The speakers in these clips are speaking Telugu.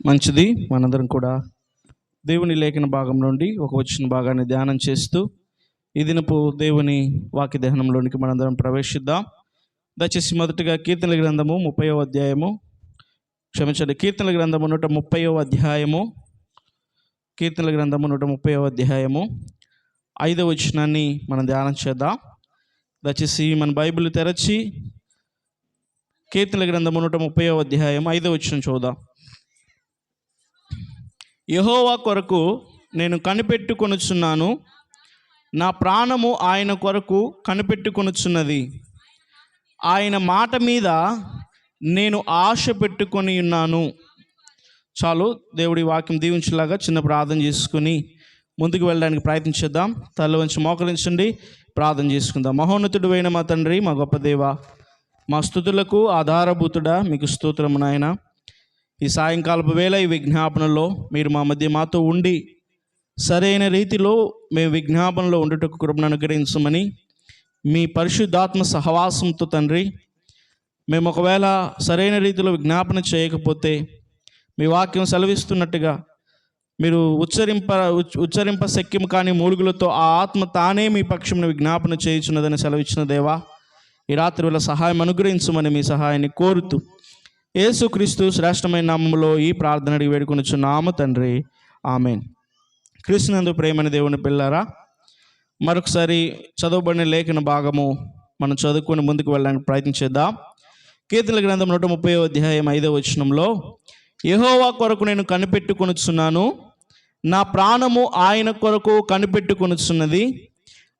మంచిది. మనందరం కూడా దేవుని లేఖన భాగం నుండి ఒక వచ్చిన భాగాన్ని ధ్యానం చేస్తూ ఈ దినపు దేవుని వాక్య ధ్యానంలోనికి మనందరం ప్రవేశిద్దాం. దయచేసి మొదటిగా కీర్తనల గ్రంథము 30వ అధ్యాయము కీర్తనల గ్రంథము 130వ అధ్యాయము కీర్తనల గ్రంథము 130వ అధ్యాయము 5వ వచనాన్ని మనం ధ్యానం చేద్దాం. దయచేసి మన బైబిల్ తెరచి కీర్తనల గ్రంథము 130వ అధ్యాయం 5వ వచనం చూద్దాం. యెహోవా కొరకు నేను కనిపెట్టుకొనుచున్నాను, నా ప్రాణము ఆయన కొరకు కనిపెట్టుకొనుచున్నది. ఆయన మాట మీద నేను ఆశ పెట్టుకొని ఉన్నాను. చాలు, దేవుడి వాక్యం దీవించేలాగా చిన్న ప్రార్థన చేసుకుని ముందుకు వెళ్ళడానికి ప్రయత్నించేద్దాం. తల వంచి మోకరించండి, ప్రార్థన చేసుకుందాం. మహోన్నతుడు అయిన మా తండ్రి, మా గొప్ప దేవ, మా స్తుతులకు ఆధారభూతుడా, మీకు స్తోత్రము నాయన. ఈ సాయంకాలపు వేళ ఈ విజ్ఞాపనలో మీరు మా మధ్య మాతో ఉండి సరైన రీతిలో మేము విజ్ఞాపనలో ఉండుటకు కృపను అనుగ్రహించమని మీ పరిశుద్ధాత్మ సహవాసంతో తండ్రి, మేము ఒకవేళ సరైన రీతిలో విజ్ఞాపన చేయకపోతే మీ వాక్యం సెలవిస్తున్నట్టుగా మీరు ఉచ్చరింప శక్యం కాని మూలుగులతో ఆ ఆత్మ తానే మీ పక్షమును విజ్ఞాపన చేయుచున్నదని సెలవిచ్చిన దేవా, ఈ రాత్రి వేళ సహాయం అనుగ్రహించమని మీ సహాయాన్ని కోరుతూ యేసుక్రీస్తు శ్రేష్టమైన నామములో ఈ ప్రార్థన అడిగి వేడుకొనుచున్నాము తండ్రి, ఆమేన్. క్రీస్తునందు ప్రేమైన దేవుని పిల్లారా, మరొకసారి చదవబడిన లేఖన భాగము మనం చదువుకొని ముందుకు వెళ్ళడానికి ప్రయత్నించేద్దాం. కీర్తనల గ్రంథం 130వ అధ్యాయం 5వ వచనంలో, యెహోవా కొరకు నేను కనిపెట్టుకొనుచున్నాను, నా ప్రాణము ఆయన కొరకు కనిపెట్టుకొనుచున్నది,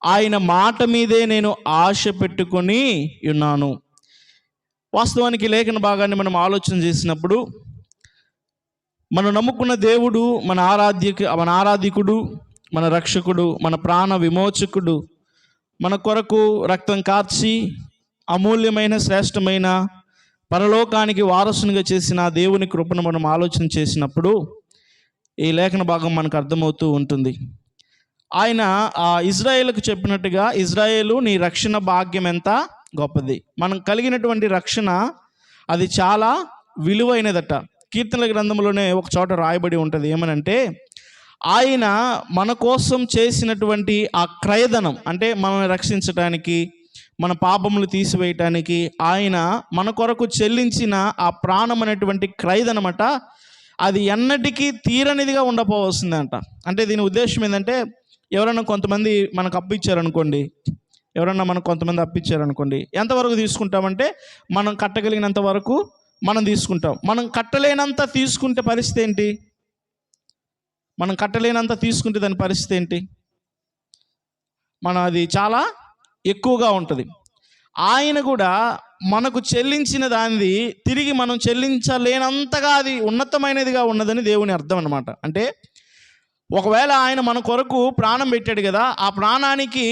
ఆయన మాట మీదే నేను ఆశ పెట్టుకొని ఉన్నాను. వాస్తవానికి లేఖన భాగాన్ని మనం ఆలోచన చేసినప్పుడు మనం నమ్ముకున్న దేవుడు మన ఆరాధికుడు, మన రక్షకుడు, మన ప్రాణ విమోచకుడు, మన కొరకు రక్తం కార్చి అమూల్యమైన శ్రేష్టమైన పరలోకానికి వారసునిగా చేసిన దేవుని కృపను మనం ఆలోచన చేసినప్పుడు ఈ లేఖన భాగం మనకు అర్థమవుతూ ఉంటుంది. ఆయన ఇజ్రాయేలుకు చెప్పినట్టుగా, ఇజ్రాయేలు నీ రక్షణ భాగ్యం ఎంత గొప్పది. మనం కలిగినటువంటి రక్షణ అది చాలా విలువైనదట. కీర్తనల గ్రంథంలోనే ఒక చోట రాయబడి ఉంటుంది, ఏమనంటే ఆయన మన కోసం చేసినటువంటి ఆ క్రయధనం, అంటే మనల్ని రక్షించడానికి, మన పాపములు తీసివేయటానికి ఆయన మన కొరకు చెల్లించిన ఆ ప్రాణం అనేటువంటి క్రయధనమట, అది ఎన్నటికీ తీరనిదిగా ఉండపోవలసిందంట. అంటే దీని ఉద్దేశం ఏంటంటే, ఎవరైనా కొంతమంది మనకు అప్పు ఇచ్చారనుకోండి, ఎంతవరకు తీసుకుంటామంటే మనం కట్టగలిగినంత వరకు మనం తీసుకుంటాం. మనం కట్టలేనంత తీసుకుంటే పరిస్థితి ఏంటి? దాని పరిస్థితి ఏంటి? అది చాలా ఎక్కువగా ఉంటుంది. ఆయన కూడా మనకు చెల్లించిన దానిది తిరిగి మనం చెల్లించలేనంతగా అది ఉన్నతమైనదిగా ఉన్నదని దేవుని అర్థం అన్నమాట. అంటే ఒకవేళ ఆయన మన కొరకు ప్రాణం పెట్టాడు కదా, ఆ ప్రాణానికి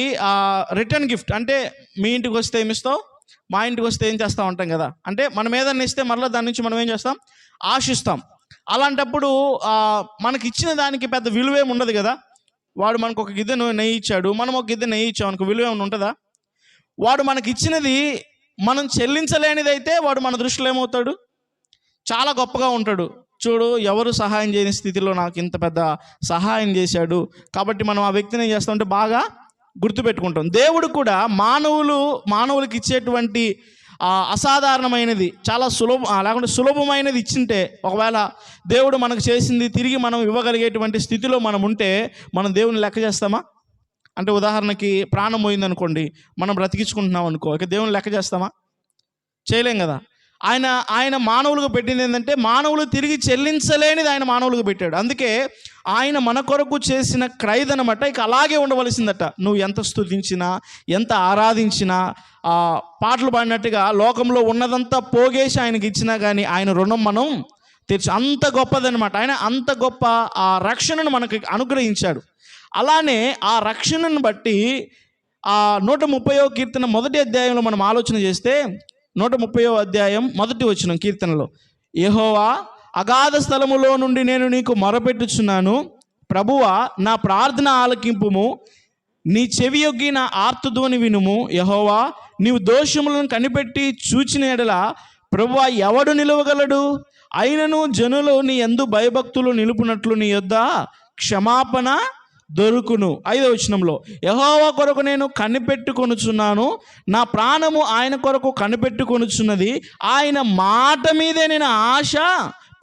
రిటర్న్ గిఫ్ట్, అంటే మీ ఇంటికి వస్తే ఏమిస్తావు, మా ఇంటికి వస్తే ఏం చేస్తూ ఉంటాం కదా, అంటే మనం ఏదన్నా ఇస్తే మరలా దాని నుంచి మనం ఏం చేస్తాం, ఆశిస్తాం. అలాంటప్పుడు మనకి ఇచ్చిన దానికి పెద్ద విలువేం ఉండదు కదా. వాడు మనకు ఒక గిద్దె నెయ్యి ఇచ్చాడు, మనం ఒక గిద్దె నెయ్యి ఇచ్చాం అనుకో, విలువ ఏమైనా ఉంటుందా? వాడు మనకి ఇచ్చినది మనం చెల్లించలేనిది అయితే వాడు మన దృష్టిలో ఏమవుతాడు, చాలా గొప్పగా ఉంటాడు. చూడు, ఎవరు సహాయం చేయని స్థితిలో నాకు ఇంత పెద్ద సహాయం చేశాడు, కాబట్టి మనం ఆ వ్యక్తిని ఏం చేస్తామంటే బాగా గుర్తుపెట్టుకుంటాం. దేవుడు కూడా మానవులకి ఇచ్చేటువంటి అసాధారణమైనది, చాలా లేకుంటే సులభమైనది ఇచ్చింటే, ఒకవేళ దేవుడు మనకు చేసింది తిరిగి మనం ఇవ్వగలిగేటువంటి స్థితిలో మనం ఉంటే మనం దేవుని లెక్క చేస్తామా? అంటే ఉదాహరణకి ప్రాణం పోయిందనుకోండి, మనం బ్రతికించుకుంటున్నాం అనుకో, ఇక దేవుని లెక్క చేస్తామా? చేయలేం కదా. ఆయన మానవులకు పెట్టింది ఏంటంటే, మానవులు తిరిగి చెల్లించలేనిది ఆయన మానవులకు పెట్టాడు. అందుకే ఆయన మన కొరకు చేసిన క్రయధనమట ఇక అలాగే ఉండవలసిందట. నువ్వు ఎంత స్తుతించినా, ఎంత ఆరాధించినా, పాటలు పాడినట్టుగా లోకంలో ఉన్నదంతా పోగేసి ఆయనకి ఇచ్చినా కానీ ఆయన రుణం మనం అంత గొప్పదనమాట. ఆయన అంత గొప్ప ఆ రక్షణను మనకి అనుగ్రహించాడు. అలానే ఆ రక్షణను బట్టి 130వ కీర్తన 1వ అధ్యాయంలో మనం ఆలోచన చేస్తే, 130వ అధ్యాయం 1వ వచనం కీర్తనలో, యెహోవా అగాధ స్థలములో నుండి నేను నీకు మొరపెట్టుచున్నాను, ప్రభువా నా ప్రార్థన ఆలకింపుము, నీ చెవియొగ్గి నా ఆర్తధ్వని వినుము. యెహోవా నీవు దోషములను కనిపెట్టి చూచిన ఎడల ప్రభువా ఎవడు నిలవగలడు? అయినను జనులు నీ యందు భయభక్తులు నిలుపునట్లు నీ యొద్ద క్షమాపణ దొరుకును. 5వ వచనంలో, యెహోవా కొరకు నేను కనిపెట్టుకొనుచున్నాను, నా ప్రాణము ఆయన కొరకు కనిపెట్టుకొనుచున్నది, ఆయన మాట మీదే నేను ఆశ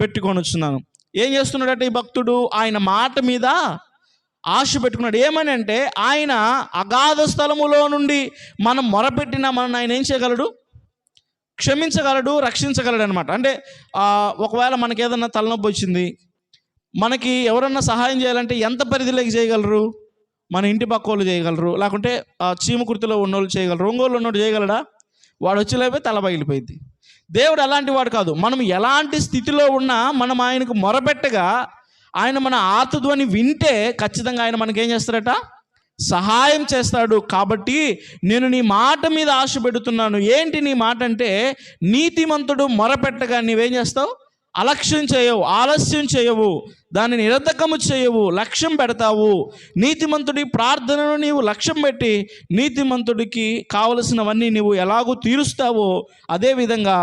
పెట్టుకొనుచున్నాను. ఏం చేస్తున్నాడట ఈ భక్తుడు? ఆయన మాట మీద ఆశ పెట్టుకున్నాడు. ఏమని అంటే, ఆయన అగాధ స్థలములో నుండి మనం మొరపెట్టిన మనం ఆయన ఏం చేయగలడు? క్షమించగలడు, రక్షించగలడు అనమాట. అంటే ఒకవేళ మనకి ఏదన్నా తలనొప్పి వచ్చింది, మనకి ఎవరన్నా సహాయం చేయాలంటే ఎంత పరిధిలోకి చేయగలరు? మన ఇంటి పక్క వాళ్ళు చేయగలరు, లేకుంటే చీమ కుర్తిలో ఉన్నోళ్ళు చేయగలరు. ఒంగోలు ఉన్నోడు చేయగలడా? వాడు వచ్చి లేకపోతే తల పగిలిపోయింది. దేవుడు అలాంటి వాడు కాదు. మనం ఎలాంటి స్థితిలో ఉన్నా మనం ఆయనకు మొరపెట్టగా ఆయన మన ఆర్తధ్వని వింటే ఖచ్చితంగా ఆయన మనకేం చేస్తారట? సహాయం చేస్తాడు. కాబట్టి నేను నీ మాట మీద ఆశ పెడుతున్నాను. ఏంటి నీ మాట అంటే, నీతిమంతుడు మొరపెట్టగా నీవేం చేస్తావు? అలక్ష్యం చేయవు, ఆలస్యం చేయవు, దాన్ని నిరర్ధకము చేయవు, లక్ష్యం పెడతావు. నీతిమంతుడి ప్రార్థనను నీవు లక్ష్యం పెట్టి నీతిమంతుడికి కావలసినవన్నీ నీవు ఎలాగూ తీరుస్తావో అదేవిధంగా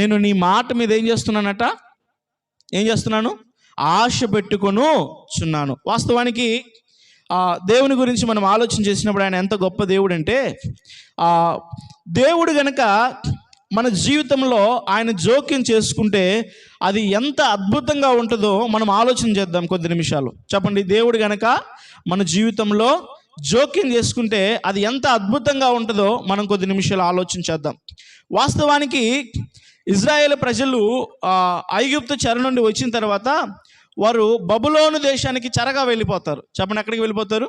నేను నీ మాట మీద ఏం చేస్తున్నాను? ఆశ పెట్టుకొనుచున్నాను. వాస్తవానికి దేవుని గురించి మనం ఆలోచన చేసినప్పుడు ఆయన ఎంత గొప్ప దేవుడు అంటే, దేవుడు గనక మన జీవితంలో ఆయన జోక్యం చేసుకుంటే అది ఎంత అద్భుతంగా ఉంటుందో మనం ఆలోచన చేద్దాం కొద్ది నిమిషాలు. చెప్పండి, దేవుడు గనక మన జీవితంలో జోక్యం చేసుకుంటే అది ఎంత అద్భుతంగా ఉంటుందో మనం కొద్ది నిమిషాలు ఆలోచన చేద్దాం. వాస్తవానికి ఇజ్రాయేల్ ప్రజలు ఐగుప్తు చెర నుండి వచ్చిన తర్వాత వారు బబులోను దేశానికి చెరగా వెళ్ళిపోతారు. చెప్పండి, ఎక్కడికి వెళ్ళిపోతారు?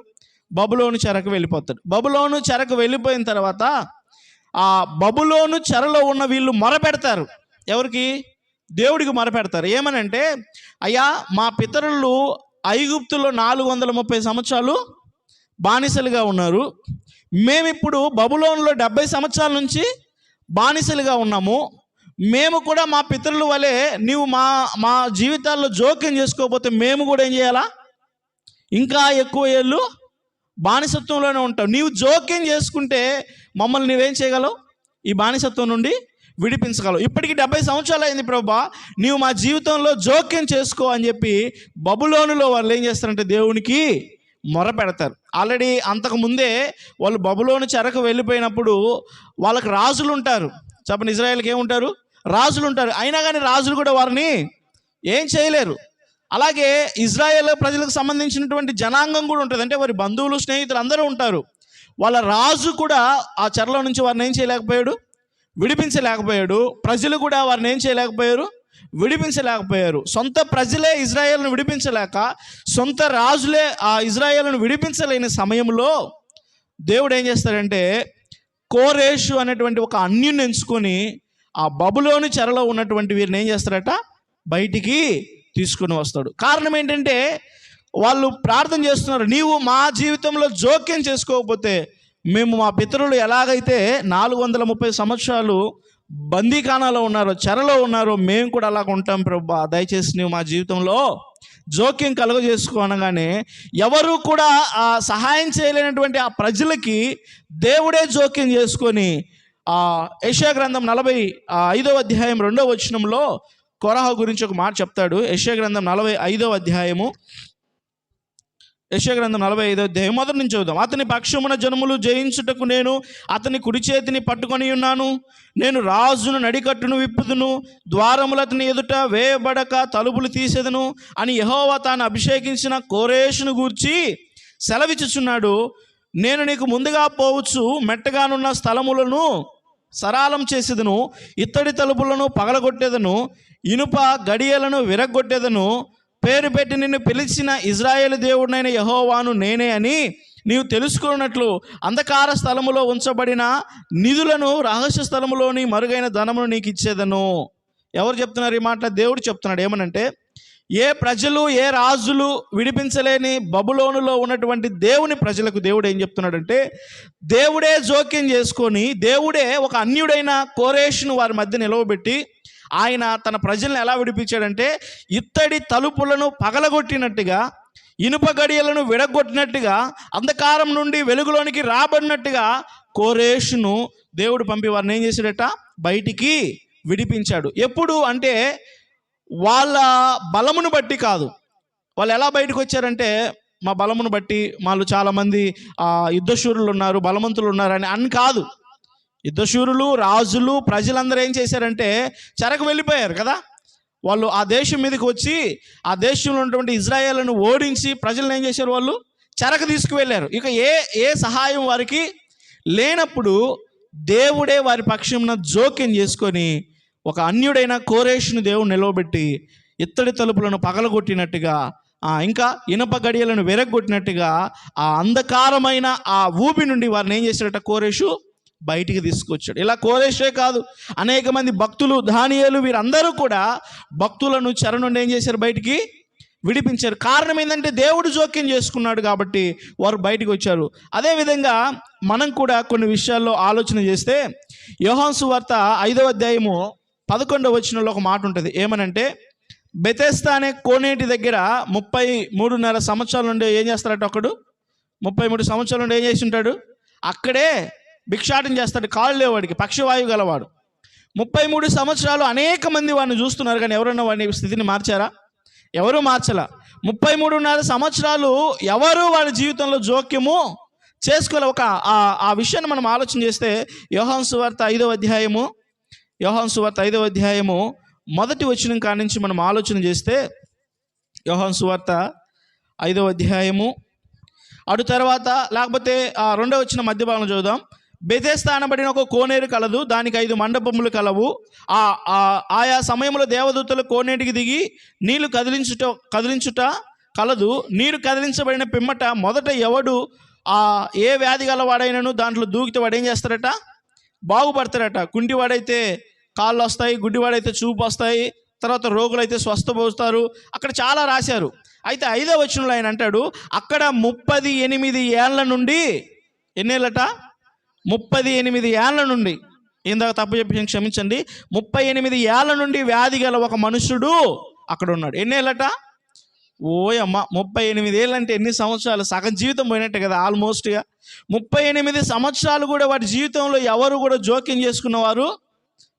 బబులోను చెరకు వెళ్ళిపోతారు. బబులోను చెరకు వెళ్ళిపోయిన తర్వాత ఆ బబులోను చెరలో ఉన్న వీళ్ళు మొరపెడతారు. ఎవరికి? దేవుడికి మొరపెడతారు. ఏమనంటే, అయ్యా మా పితరులు ఐగుప్తులో 430 సంవత్సరాలు బానిసలుగా ఉన్నారు, మేమిప్పుడు బబులోనులో 70 సంవత్సరాల నుంచి బానిసలుగా ఉన్నాము. మేము కూడా మా పితరుల వలె నీవు మా జీవితాల్లో జోక్యం చేసుకోకపోతే మేము కూడా ఏం చేయాలా? ఇంకా ఎక్కువ ఏళ్ళు బానిసత్వంలోనే ఉంటావు. నీవు జోక్యం చేసుకుంటే మమ్మల్ని నువ్వేం చేయగలవు? ఈ బానిసత్వం నుండి విడిపించగలవు. ఇప్పటికి 70 సంవత్సరాలు అయింది ప్రభువా, నీవు మా జీవితంలో జోక్యం చేసుకో అని చెప్పి బబులోనులో వాళ్ళు ఏం చేస్తారంటే దేవునికి మొర పెడతారు. ఆల్రెడీ అంతకుముందే వాళ్ళు బబులోను చెరకు వెళ్ళిపోయినప్పుడు వాళ్ళకి రాజులు ఉంటారు. చెప్పండి, ఇజ్రాయేల్కి ఏముంటారు? రాజులు ఉంటారు. అయినా కానీ రాజులు కూడా వారిని ఏం చేయలేరు. అలాగే ఇజ్రాయేల్ ప్రజలకు సంబంధించినటువంటి జనాంగం కూడా ఉంటుంది. అంటే వారి బంధువులు, స్నేహితులు అందరూ ఉంటారు. వాళ్ళ రాజు కూడా ఆ చెరలో నుంచి వారిని ఏం చేయలేకపోయాడు? విడిపించలేకపోయాడు. ప్రజలు కూడా వారిని ఏం చేయలేకపోయారు? విడిపించలేకపోయారు. సొంత ప్రజలే ఇజ్రాయేల్ను విడిపించలేక సొంత రాజులే ఆ ఇజ్రాయేల్ను విడిపించలేని సమయంలో దేవుడు ఏం చేస్తాడంటే, కోరేషు అనేటువంటి ఒక అన్యుని ఎంచుకొని ఆ బబులోను చెరలో ఉన్నటువంటి వీరిని ఏం చేస్తారట? బయటికి తీసుకుని వస్తాడు. కారణం ఏంటంటే, వాళ్ళు ప్రార్థన చేస్తున్నారు, నీవు మా జీవితంలో జోక్యం చేసుకోకపోతే మేము మా పితరులు ఎలాగైతే 430 సంవత్సరాలు బందీఖానాలో ఉన్నారో, చెరలో ఉన్నారో, మేము కూడా అలాగ ఉంటాం ప్రభువా, దయచేసి నీవు మా జీవితంలో జోక్యం కలుగజేసుకో అనగానే ఎవరు కూడా సహాయం చేయలేనటువంటి ఆ ప్రజలకి దేవుడే జోక్యం చేసుకొని యెషయా గ్రంథం 45వ అధ్యాయం 2వ వచనంలో కోరహ గురించి ఒక మాట చెప్తాడు. యెషయా గ్రంథం 45వ అధ్యాయము, యెషయా గ్రంథం 45వ అధ్యాయం మొదటి నుంచి చూద్దాం. అతని పక్షమున జనములు జయించుటకు నేను అతని కుడి చేతిని పట్టుకొని ఉన్నాను. నేను రాజును నడికట్టును విప్పుదును, ద్వారములు అతని ఎదుట వేయబడక తలుపులు తీసేదను అని యెహోవా తాను అభిషేకించిన కోరేషును గూర్చి సెలవిచ్చుచున్నాడు. నేను నీకు ముందుగా పోవచ్చు మెట్టగానున్న స్థలములను సరాలం చేసేదను, ఇత్తడి తలుపులను పగలగొట్టేదను, ఇనుప గడియలను విరగొట్టేదను, పేరు పెట్టి నిన్ను పిలిచిన ఇజ్రాయేలు దేవుడినైన యెహోవాను నేనే అని నీవు తెలుసుకున్నట్లు అంధకార స్థలములో ఉంచబడిన నిధులను రహస్య స్థలములోని మరుగైన ధనమును నీకు ఇచ్చేదను. ఎవరు చెప్తున్నారు ఈ మాట? దేవుడు చెప్తున్నాడు. ఏమనంటే, ఏ ప్రజలు, ఏ రాజులు విడిపించలేని బబులోనులో ఉన్నటువంటి దేవుని ప్రజలకు దేవుడు ఏం చెప్తున్నాడంటే, దేవుడే జోక్యం చేసుకొని దేవుడే ఒక అన్యుడైన కోరేషును వారి మధ్య నిలవబెట్టి ఆయన తన ప్రజల్ని ఎలా విడిపించాడంటే, ఇత్తడి తలుపులను పగలగొట్టినట్టుగా, ఇనుప గడియలను విడగొట్టినట్టుగా, అంధకారం నుండి వెలుగులోనికి రాబడినట్టుగా కోరేషును దేవుడు పంపి వారిని ఏం చేశాడట? బయటికి విడిపించాడు. ఎప్పుడు అంటే, వాళ్ళ బలమును బట్టి కాదు. వాళ్ళు ఎలా బయటకు వచ్చారంటే మా బలమును బట్టి, వాళ్ళు చాలామంది యుద్ధశూరులు ఉన్నారు, బలవంతులు ఉన్నారు అని కాదు. యుద్ధశూరులు, రాజులు, ప్రజలందరూ ఏం చేశారంటే చెరకు వెళ్ళిపోయారు కదా. వాళ్ళు ఆ దేశం మీదకి వచ్చి ఆ దేశంలో ఉన్నటువంటి ఇజ్రాయేలును ఓడించి ప్రజలను ఏం చేశారు, వాళ్ళు చెరకు తీసుకువెళ్ళారు. ఇక ఏ సహాయం వారికి లేనప్పుడు దేవుడే వారి పక్షంన జోక్యం చేసుకొని ఒక అన్యుడైన కోరేషును దేవుడు నిలవబెట్టి ఇత్తడి తలుపులను పగలగొట్టినట్టుగా, ఇంకా ఇనప గడియలను వెరగొట్టినట్టుగా ఆ అంధకారమైన ఆ ఊబి నుండి వారిని ఏం చేశాడట, కోరేషు బయటికి తీసుకొచ్చాడు. ఇలా కోరేషే కాదు, అనేక మంది భక్తులు, దానియేలు, వీరందరూ కూడా భక్తులను చెర నుండి ఏం చేశారు, బయటికి విడిపించారు. కారణం ఏంటంటే దేవుడు జోక్యం చేసుకున్నాడు కాబట్టి వారు బయటికి వచ్చారు. అదేవిధంగా మనం కూడా కొన్ని విషయాల్లో ఆలోచన చేస్తే యోహాను సువార్త 5వ అధ్యాయము 11వ వచనంలో ఒక మాట ఉంటుంది. ఏమనంటే, బెతెస్దా అనే కోనేటి దగ్గర 33.5 సంవత్సరాల నుండి ఏం చేస్తాడట, ఒకడు 33 సంవత్సరాల నుండి ఏం చేసి ఉంటాడు, అక్కడే భిక్షాటం చేస్తాడు. కాళ్ళు లేవాడికి, పక్షవాయువు గలవాడు. 33 సంవత్సరాలు అనేక మంది వాడిని చూస్తున్నారు, కానీ ఎవరన్నా వాడి స్థితిని మార్చారా? ఎవరు మార్చలా. 33.5 సంవత్సరాలు ఎవరు వాళ్ళ జీవితంలో జోక్యము చేసుకోలే. ఆ విషయాన్ని మనం ఆలోచన చేస్తే యోహాను సువార్త 5వ అధ్యాయము మొదటి వచనం కాడి నుంచి మనం ఆలోచన చేస్తే, యోహాను సువార్త 5వ అధ్యాయము అటు తర్వాత, లేకపోతే 2వ వచనం మధ్య భాగంలో చదువుదాం. బెతెస్దా అనబడిన ఒక కోనేరు కలదు, దానికి 5 మండపములు కలవు. ఆయా సమయంలో దేవదూతలు కోనేటికి దిగి నీళ్లు కదిలించుట కలదు. నీరు కదిలించబడిన పిమ్మట మొదట ఎవడు ఏ వ్యాధి గలవాడైనను దాంట్లో దూకితే వాడు ఏం చేస్తారట, బాగుపడతారట. కుంటివాడైతే కాళ్ళు వస్తాయి, గుడ్డివాడైతే చూపు వస్తాయి, తర్వాత రోగులైతే స్వస్థపోస్తారు. అక్కడ చాలా రాశారు. అయితే 5వ వచనంలో ఆయన అంటాడు, అక్కడ 38 ఏళ్ల నుండి, ఎన్నేళ్ళట, 38 ఏళ్ల నుండి, ఇందాక తప్పు చెప్పి క్షమించండి, 38 ఏళ్ల నుండి వ్యాధి గల ఒక మనుషుడు అక్కడ ఉన్నాడు. ఎన్నేళ్ళట, ఓయమ్మ, 38 ఏళ్ళు అంటే ఎన్ని సంవత్సరాలు, సగం జీవితం పోయినట్టే కదా ఆల్మోస్ట్గా. 38 సంవత్సరాలు కూడా వాటి జీవితంలో ఎవరు కూడా జోక్యం చేసుకున్నవారు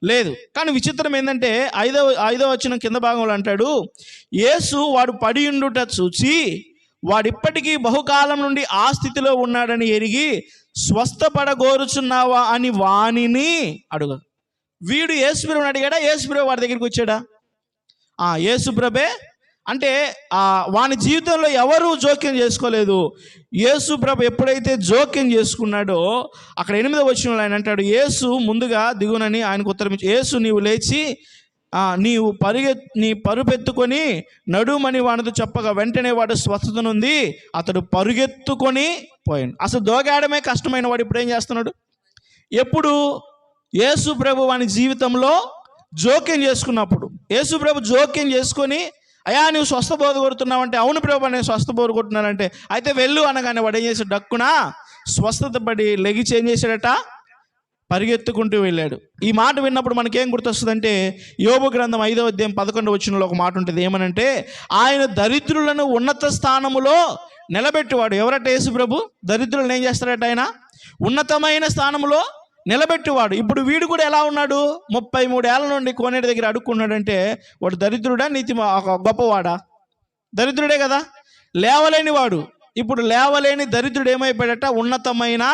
లేదు. కానీ విచిత్రం ఏంటంటే 5వ వచనం కింద భాగంలో అంటాడు, యేసు వాడు పడి ఉండుట చూచి వాడిప్పటికీ బహుకాలం నుండి ఆ స్థితిలో ఉన్నాడని ఎరిగి స్వస్థపడగోరుచున్నావా అని వానిని అడుగ. వీడు యేసుప్రభుని అడిగాడా, యేసుప్రభు వాడి దగ్గరికి వచ్చాడా? యేసుప్రభే. అంటే వాని జీవితంలో ఎవరు జోక్యం చేసుకోలేదు. యేసుప్రభు ఎప్పుడైతే జోక్యం చేసుకున్నాడో అక్కడ 8వ వచనంలో ఆయన అంటాడు, యేసు ముందుగా దిగునని ఆయనకు ఉత్తరం ఇచ్చి, యేసు నీవు లేచి నీ పరుపెత్తుకొని నడుమని వానితో చెప్పగా వెంటనే వాడు స్వస్థత నుండి అతడు పరుగెత్తుకొని పోయాడు. అసలు దోగాడమే కష్టమైన వాడు ఇప్పుడు ఏం చేస్తున్నాడు? ఎప్పుడు యేసు ప్రభు వాని జీవితంలో జోక్యం చేసుకున్నప్పుడు. యేసు ప్రభు జోక్యం చేసుకొని, అయ్యా నువ్వు స్వస్థబోధ కొడుతున్నావంటే, అవును ప్రభు నేను స్వస్థబోధ కొడుతున్నానంటే, అయితే వెళ్ళు అనగానే వాడు ఏం చేశాడు, డక్కున స్వస్థత పడి లెగిచి ఏం చేశాడట, పరిగెత్తుకుంటూ వెళ్ళాడు. ఈ మాట విన్నప్పుడు మనకేం గుర్తొస్తుందంటే, యోబు గ్రంథం 5వ అధ్యాయం 11వ వచనంలో ఒక మాట ఉంటుంది. ఏమనంటే, ఆయన దరిద్రులను ఉన్నత స్థానములో నిలబెట్టువాడు. ఎవరట? యేసు ప్రభు దరిద్రులను ఏం చేస్తాడట, ఆయన ఉన్నతమైన స్థానంలో నిలబెట్టువాడు. ఇప్పుడు వీడు కూడా ఎలా ఉన్నాడు, 33 ఏళ్ల నుండి కోనేటి దగ్గర అడుక్కున్నాడంటే వాడు దరిద్రుడా, నీతి గొప్పవాడా? దరిద్రుడే కదా, లేవలేని వాడు. ఇప్పుడు లేవలేని దరిద్రుడు ఏమైపోయాడట, ఉన్నతమైన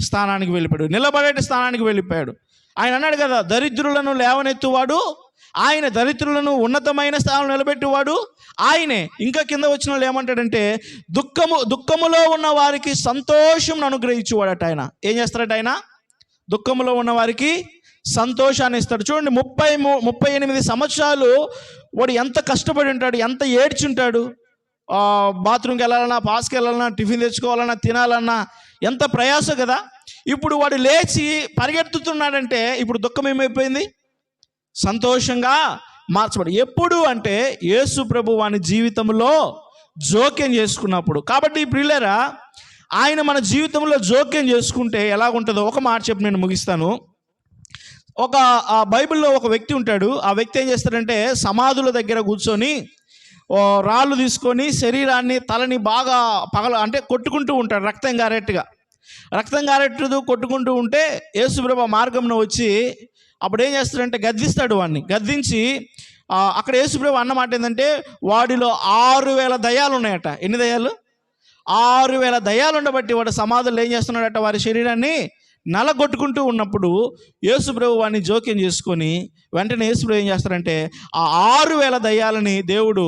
స్థానానికి వెళ్ళిపోయాడు, నిలబడేట స్థానానికి వెళ్ళిపోయాడు. ఆయన అన్నాడు కదా, దరిద్రులను లేవనెత్తువాడు ఆయన, దరిద్రులను ఉన్నతమైన స్థానంలో నిలబెట్టువాడు ఆయనే. ఇంకా కింద వచ్చిన వాళ్ళు ఏమంటాడంటే, దుఃఖములో ఉన్న వారికి సంతోషం అనుగ్రహించువాడట ఆయన. ఏం చేస్తాడట ఆయన? దుఃఖంలో ఉన్న వారికి సంతోషాన్ని ఇస్తాడు. చూడండి, 38 సంవత్సరాలు వాడు ఎంత కష్టపడి ఉంటాడు, ఎంత ఏడ్చుంటాడు. బాత్రూమ్కి వెళ్ళాలన్నా, పాస్కి వెళ్ళాలన్నా, టిఫిన్ తెచ్చుకోవాలన్నా, తినాలన్నా ఎంత ప్రయాస కదా. ఇప్పుడు వాడు లేచి పరిగెత్తుతున్నాడంటే ఇప్పుడు దుఃఖం ఏమైపోయింది, సంతోషంగా మార్చబడి. ఎప్పుడు అంటే యేసు ప్రభు వాని జీవితంలో జోక్యం చేసుకున్నప్పుడు. కాబట్టి ప్రియులారా, ఆయన మన జీవితంలో జోక్యం చేసుకుంటే ఎలాగుంటుందో ఒక మాట చెప్పి నేను ముగిస్తాను. బైబిల్లో ఒక వ్యక్తి ఉంటాడు. ఆ వ్యక్తి ఏం చేస్తాడంటే, సమాధుల దగ్గర కూర్చొని రాళ్ళు తీసుకొని శరీరాన్ని, తలని బాగా కొట్టుకుంటూ ఉంటాడు. రక్తం గారెట్టుగా కొట్టుకుంటూ ఉంటే యేసుప్రభు మార్గంలో వచ్చి అప్పుడు ఏం చేస్తాడంటే గద్దిస్తాడు. వాడిని గద్దించి అక్కడ యేసుప్రభు అన్న మాట ఏంటంటే వాడిలో 6,000 దయ్యాలు ఉన్నాయట. ఎన్ని దయ్యాలు? 6,000 దయ్యాలు ఉండబట్టి వాడు సమాధులు ఏం చేస్తున్నాడట, వారి శరీరాన్ని నలగొట్టుకుంటూ ఉన్నప్పుడు యేసుప్రభు వాడిని జోక్యం చేసుకొని వెంటనే యేసుప్రభు ఏం చేస్తారంటే ఆ 6,000 దయ్యాలని దేవుడు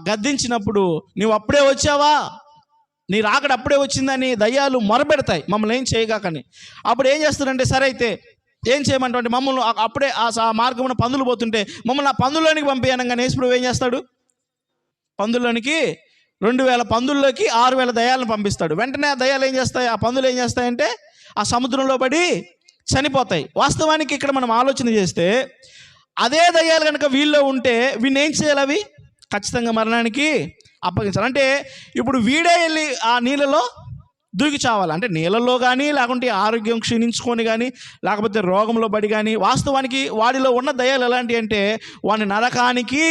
గద్దించినప్పుడు, నువ్వు అప్పుడే వచ్చావా, నీ రాకడ అప్పుడే వచ్చిందని దయ్యాలు మొరపెడతాయి మమ్మల్ని ఏం చేయగాకని. అప్పుడు ఏం చేస్తారంటే, సరే అయితే ఏం చేయమంటే మమ్మల్ని అప్పుడే ఆ మార్గమున పందులు పోతుంటే మమ్మల్ని ఆ పందుల్లోనికి పంపించనగానే యేసుప్రభు ఏం చేస్తాడు, పందుల్లోనికి 2,000 పందుల్లోకి 6,000 దయ్యాలను పంపిస్తాడు. వెంటనే ఆ దయ్యాలు ఏం చేస్తాయి, ఆ పందులు ఏం చేస్తాయంటే ఆ సముద్రంలో పడి చనిపోతాయి. వాస్తవానికి ఇక్కడ మనం ఆలోచన చేస్తే అదే దయ్యాలు కనుక వీళ్ళలో ఉంటే వీడిని ఏం చేయాలి, అవి ఖచ్చితంగా మరణానికి అప్పగించాలి. అంటే ఇప్పుడు వీడే వెళ్ళి ఆ నీళ్ళలో దూకి చావాలి, అంటే నీళ్ళల్లో కానీ లేకుంటే ఆరోగ్యం క్షీణించుకొని కానీ లేకపోతే రోగంలో పడి కానీ. వాస్తవానికి వాడిలో ఉన్న దయ్యాలు ఎలాంటివి అంటే వాడిని నరకానికి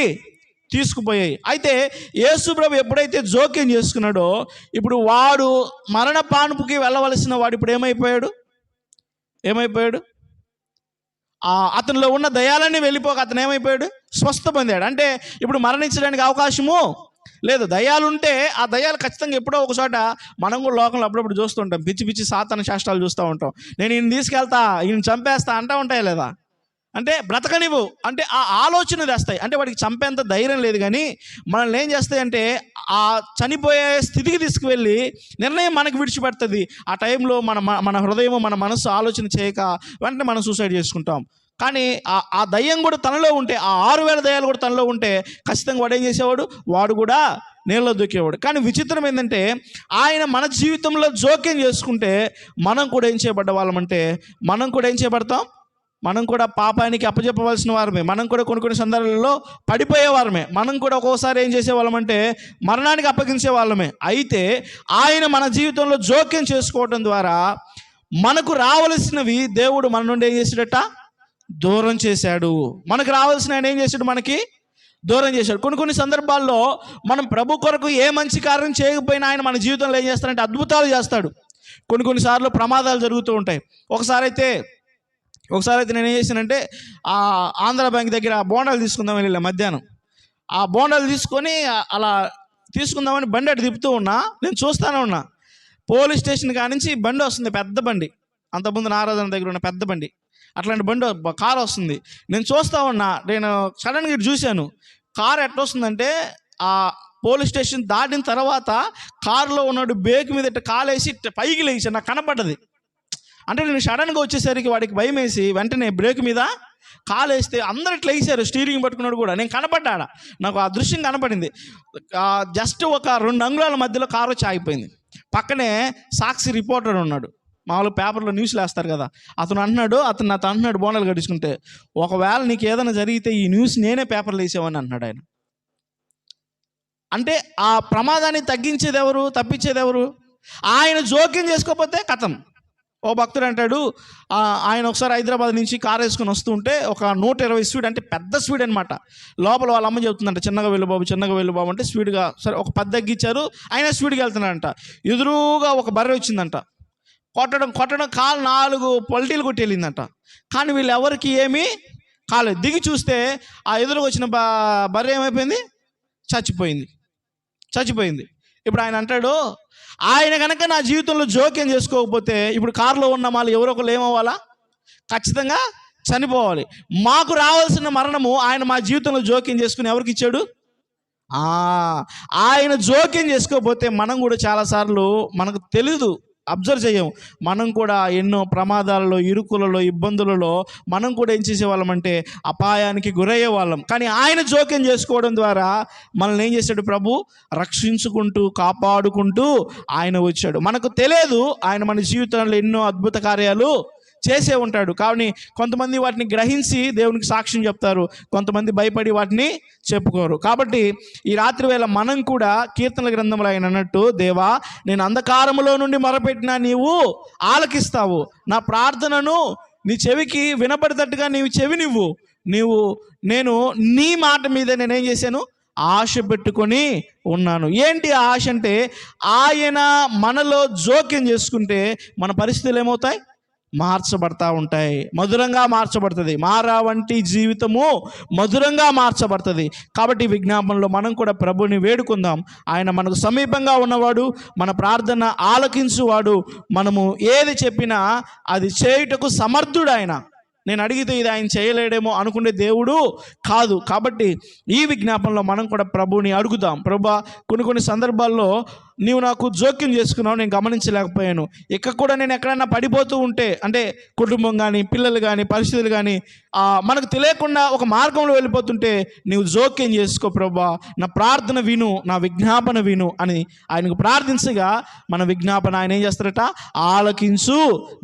తీసుకుపోయాయి. అయితే యేసుప్రభు ఎప్పుడైతే జోక్యం చేసుకున్నాడో ఇప్పుడు వాడు మరణ పానుపుకి వెళ్ళవలసిన వాడు ఇప్పుడు ఏమైపోయాడు, అతనిలో ఉన్న దయ్యాలన్నీ వెళ్ళిపోక అతను ఏమైపోయాడు, స్వస్థ పొందాడు. అంటే ఇప్పుడు మరణించడానికి అవకాశము లేదు. దయ్యాలు ఉంటే ఆ దయ్యాలు ఖచ్చితంగా ఎప్పుడో ఒక చోట, మనం కూడా లోకంలో అప్పుడప్పుడు చూస్తుంటాం, పిచ్చి పిచ్చి సాతాన శాస్త్రాలు చూస్తూ ఉంటాం. నేను ఈయన తీసుకెళ్తా, ఈయన చంపేస్తా అంటూ ఉంటాయి లేదా, అంటే బ్రతకనివ్వు అంటే ఆ ఆలోచన తెస్తాయి. అంటే వాడికి చంపేంత ధైర్యం లేదు, కానీ మనల్ని ఏం చేస్తాయంటే ఆ చనిపోయే స్థితికి తీసుకువెళ్ళి నిర్ణయం మనకు విడిచిపెడుతుంది. ఆ టైంలో మన హృదయం మన మనసు ఆలోచన చేయక వెంటనే మనం సూసైడ్ చేసుకుంటాం. కానీ ఆ దయ్యం కూడా తనలో ఉంటే, ఆ 6,000 దయ్యాలు కూడా తనలో ఉంటే ఖచ్చితంగా వాడు ఏం చేసేవాడు, వాడు కూడా నీళ్ళలో దూకేవాడు. కానీ విచిత్రం ఏంటంటే ఆయన మన జీవితంలో జోక్యం చేసుకుంటే మనం కూడా ఏం చేయబడ్డ వాళ్ళమంటే, మనం కూడా ఏం చేయబడతాం, మనం కూడా పాపానికి అప్పచెప్పవలసిన వారమే, మనం కూడా కొన్ని సందర్భాలలో పడిపోయేవారమే, మనం కూడా ఒక్కోసారి ఏం చేసేవాళ్ళమంటే మరణానికి అప్పగించే వాళ్ళమే. అయితే ఆయన మన జీవితంలో జోక్యం చేసుకోవడం ద్వారా మనకు రావలసినవి దేవుడు మన నుండి ఏం చేశాడట, దూరం చేశాడు. మనకు రావాల్సిన ఆయన ఏం చేశాడు, మనకి దూరం చేశాడు. కొన్ని సందర్భాల్లో మనం ప్రభు కొరకు ఏ మంచి కార్యం చేయకపోయినా ఆయన మన జీవితంలో ఏం చేస్తాడంటే అద్భుతాలు చేస్తాడు. కొన్నిసార్లు ప్రమాదాలు జరుగుతూ ఉంటాయి. ఒకసారి అయితే నేను ఏం చేశానంటే ఆంధ్ర బ్యాంక్ దగ్గర బోండాలు తీసుకుందామని వెళ్ళా మధ్యాహ్నం. ఆ బోండాలు తీసుకొని అలా తీసుకుందామని బండి అటు తిప్పుతూ ఉన్నా, నేను చూస్తూనే ఉన్నా, పోలీస్ స్టేషన్ కానించి బండి వస్తుంది, పెద్ద బండి, అంతకుముందు నారాజన దగ్గర ఉన్న పెద్ద బండి, అట్లాంటి బండి కారు వస్తుంది. నేను చూస్తూ ఉన్నా, నేను సడన్గా ఇటు చూశాను, కారు ఎట్లా వస్తుందంటే ఆ పోలీస్ స్టేషన్ దాటిన తర్వాత కారులో ఉన్నాడు బ్రేక్ మీద ఇట్లా కాలేసి పైకి లేచి నాకు కనపడ్డది. అంటే నేను సడన్గా వచ్చేసరికి వాడికి భయం వేసి వెంటనే బ్రేక్ మీద కాలేస్తే అందరు ఇట్లా వేసారు, స్టీరింగ్ పట్టుకున్నాడు కూడా, నేను కనపడ్డా, నాకు ఆ దృశ్యం కనపడింది. జస్ట్ ఒక 2 అంగుళాల మధ్యలో కారు వచ్చి ఆగిపోయింది. పక్కనే సాక్షి రిపోర్టర్ ఉన్నాడు, మామూలు పేపర్లో న్యూస్లు వేస్తారు కదా, అతను నాతో అంటున్నాడు బోనాలు గడుచుకుంటే, ఒకవేళ నీకు ఏదైనా జరిగితే ఈ న్యూస్ నేనే పేపర్లు వేసేవాడిని అంటున్నాడు ఆయన. అంటే ఆ ప్రమాదాన్ని తగ్గించేది ఎవరు, తప్పించేది ఎవరు? ఆయన జోక్యం చేసుకోకపోతే కథం. ఓ భక్తుడు అంటాడు, ఆయన ఒకసారి హైదరాబాద్ నుంచి కారు వేసుకొని వస్తుంటే ఒక 120 స్పీడ్, అంటే పెద్ద స్పీడ్ అనమాట. లోపల వాళ్ళ అమ్మ చెబుతుందంట, చిన్నగా వెళ్ళు బాబు అంటే స్పీడ్గా సరే ఒక 10 తగ్గించారు, ఆయన స్పీడ్గా వెళ్తున్నాడంట. ఎదురుగా ఒక బర్రె వచ్చిందంట, కొట్టడం కాలు 4 పల్టీలు కొట్టి వెళ్ళిందంట. కానీ వీళ్ళు ఎవరికి ఏమీ కాలేదు. దిగి చూస్తే ఆ ఎదురుగా వచ్చిన బర్రె ఏమైపోయింది, చచ్చిపోయింది. ఇప్పుడు ఆయన అంటాడు, ఆయన కనుక నా జీవితంలో జోక్యం చేసుకోకపోతే ఇప్పుడు కారులో ఉన్న వాళ్ళు ఎవరో ఒకరు ఏమవ్వాలా, ఖచ్చితంగా చనిపోవాలి. మాకు రావాల్సిన మరణము ఆయన మా జీవితంలో జోక్యం చేసుకుని ఎవరికి ఇచ్చాడు? ఆయన జోక్యం చేసుకోకపోతే మనం కూడా చాలాసార్లు మనకు తెలీదు, అబ్జర్వ్ చేయము, మనం కూడా ఎన్నో ప్రమాదాలలో, ఇరుకులలో, ఇబ్బందులలో మనం కూడా ఏం చేసేవాళ్ళం అంటే అపాయానికి గురయ్యే వాళ్ళం. కానీ ఆయన జోక్యం చేసుకోవడం ద్వారా మనల్ని ఏం చేశాడు, ప్రభు రక్షించుకుంటూ కాపాడుకుంటూ ఆయన వచ్చాడు. మనకు తెలియదు ఆయన మన జీవితంలో ఎన్నో అద్భుత కార్యాలు చేసే ఉంటాడు. కానీ కొంతమంది వాటిని గ్రహించి దేవునికి సాక్ష్యం చెప్తారు, కొంతమంది భయపడి వాటిని చెప్పుకోరు. కాబట్టి ఈ రాత్రి వేళ మనం కూడా కీర్తనల గ్రంథంలో ఆయన అన్నట్టు, దేవా నేను అంధకారములో నుండి మొరపెట్టినా నీవు ఆలకిస్తావు, నా ప్రార్థనను నీ చెవికి వినపడేటట్టుగా నీవు చెవినివ్వు, నేను నీ మాట మీద నేనేం చేశాను, ఆశ పెట్టుకొని ఉన్నాను. ఏంటి ఆ ఆశ అంటే ఆయన మనలో జోక్యం చేసుకుంటే మన పరిస్థితులు ఏమవుతాయి, మార్చబడతా ఉంటాయి, మధురంగా మార్చబడుతుంది. మారా వంటి జీవితము మధురంగా మార్చబడుతుంది. కాబట్టి ఈ విజ్ఞాపనలో మనం కూడా ప్రభుని వేడుకుందాం. ఆయన మనకు సమీపంగా ఉన్నవాడు, మన ప్రార్థన ఆలకించువాడు. మనము ఏది చెప్పినా అది చేయుటకు సమర్థుడు ఆయన. నేను అడిగితే ఇది ఆయన చేయలేడేమో అనుకునే దేవుడు కాదు. కాబట్టి ఈ విజ్ఞాపనలో మనం కూడా ప్రభుని అడుగుదాం. ప్రభువా, కొన్ని సందర్భాల్లో నీవు నాకు జోక్యం చేసుకున్నావు, నేను గమనించలేకపోయాను. ఇక కూడా నేను ఎక్కడైనా పడిపోతూ ఉంటే, అంటే కుటుంబం కానీ పిల్లలు కానీ పరిస్థితులు కానీ మనకు తెలియకుండా ఒక మార్గంలో వెళ్ళిపోతుంటే నీవు జోక్యం చేసుకో ప్రభువా, నా ప్రార్థన విను, నా విజ్ఞాపన విను అని ఆయనకు ప్రార్థించగా మన విజ్ఞాపన ఆయన ఏం చేస్తారట? ఆలకించు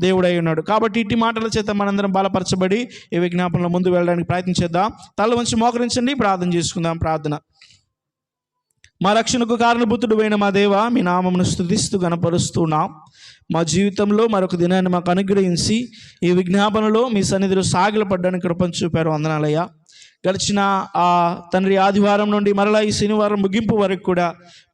దేవుడై ఉన్నాడు. కాబట్టి ఇట్టి మాటల చేత మనందరం బలపరచబడి ఈ విజ్ఞాపనలో ముందు వెళ్ళడానికి ప్రయత్నించేద్దాం. తల వంచి మోకరించండి, ప్రార్థన చేసుకుందాం. ప్రార్థన. మా రక్షణకు కారణభూతుడు అయిన మా దేవా, మీ నామమును స్తుతిస్తూ గణపరుస్తున్నాం. మా జీవితంలో మరొక దినాన్ని మాకు అనుగ్రహించి ఈ విజ్ఞాపనలో మీ సన్నిధిలో సాగిలపడ్డానికి కృపను చూపారు. వందనాలయ్యా. గడిచిన తండ్రి ఆదివారం నుండి మరలా ఈ శనివారం ముగింపు వరకు కూడా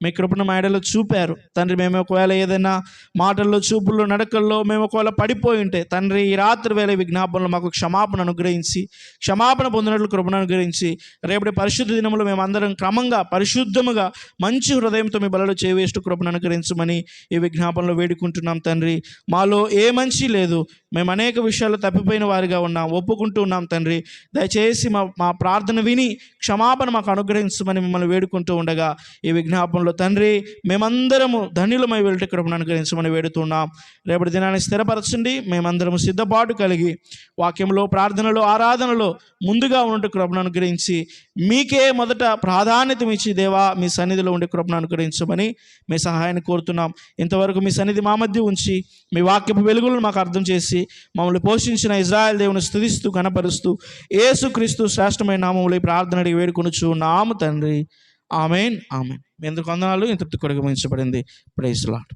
మీ కృపను మా ఎడలో చూపారు తండ్రి. మేము ఒకవేళ ఏదైనా మాటల్లో, చూపుల్లో, నడకల్లో మేము ఒకవేళ పడిపోయి ఉంటే తండ్రి, ఈ రాత్రి వేళ విజ్ఞాపనలో మాకు క్షమాపణ అనుగ్రహించి, క్షమాపణ పొందినట్లు కృపను అనుగ్రహించి, రేపటి పరిశుద్ధ దినంలో మేమందరం క్రమంగా పరిశుద్ధముగా మంచి హృదయంతో మీ బలలో చేవేస్తూ కృపను అనుగ్రహించమని ఈ విజ్ఞాపనలో వేడుకుంటున్నాం తండ్రి. మాలో ఏ మంచి లేదు, మేము అనేక విషయాల్లో తప్పిపోయిన వారిగా ఉన్నాం, ఒప్పుకుంటూ ఉన్నాం తండ్రి. దయచేసి మా ప్రార్థన విని క్షమాపణ మాకు అనుగ్రహించమని మిమ్మల్ని వేడుకుంటూ ఉండగా ఈ విజ్ఞాపనలో తండ్రి మేమందరము ధన్యులమై వెళ్ళి కృపను అనుగ్రహించమని వేడుతున్నాం. రేపటి దినాన్ని స్థిరపరచండి. మేమందరము సిద్ధపాటు కలిగి వాక్యంలో, ప్రార్థనలో, ఆరాధనలో ముందుగా ఉండే కృపను అనుగ్రహించి మీకే మొదట ప్రాధాన్యత ఇచ్చి దేవా మీ సన్నిధిలో ఉండే కృపను అనుగ్రహించమని మీ సహాయాన్ని కోరుతున్నాం. ఇంతవరకు మీ సన్నిధి మా మధ్య ఉంచి మీ వాక్యపు వెలుగులను మాకు అర్థం చేసి మమ్మల్ని పోషించిన ఇజ్రాయెల్ దేవుని స్తుతిస్తూ కనపరుస్తూ యేసుక్రీస్తు శ్రేష్టమైన నామములో ఈ ప్రార్థన అడిగి వేడుకొనుచున్నాము తండ్రి. Amen, amen. మీ అందరికీ వందనాలు. ఇంతటితో కొనసాగించబడింది. Praise lord.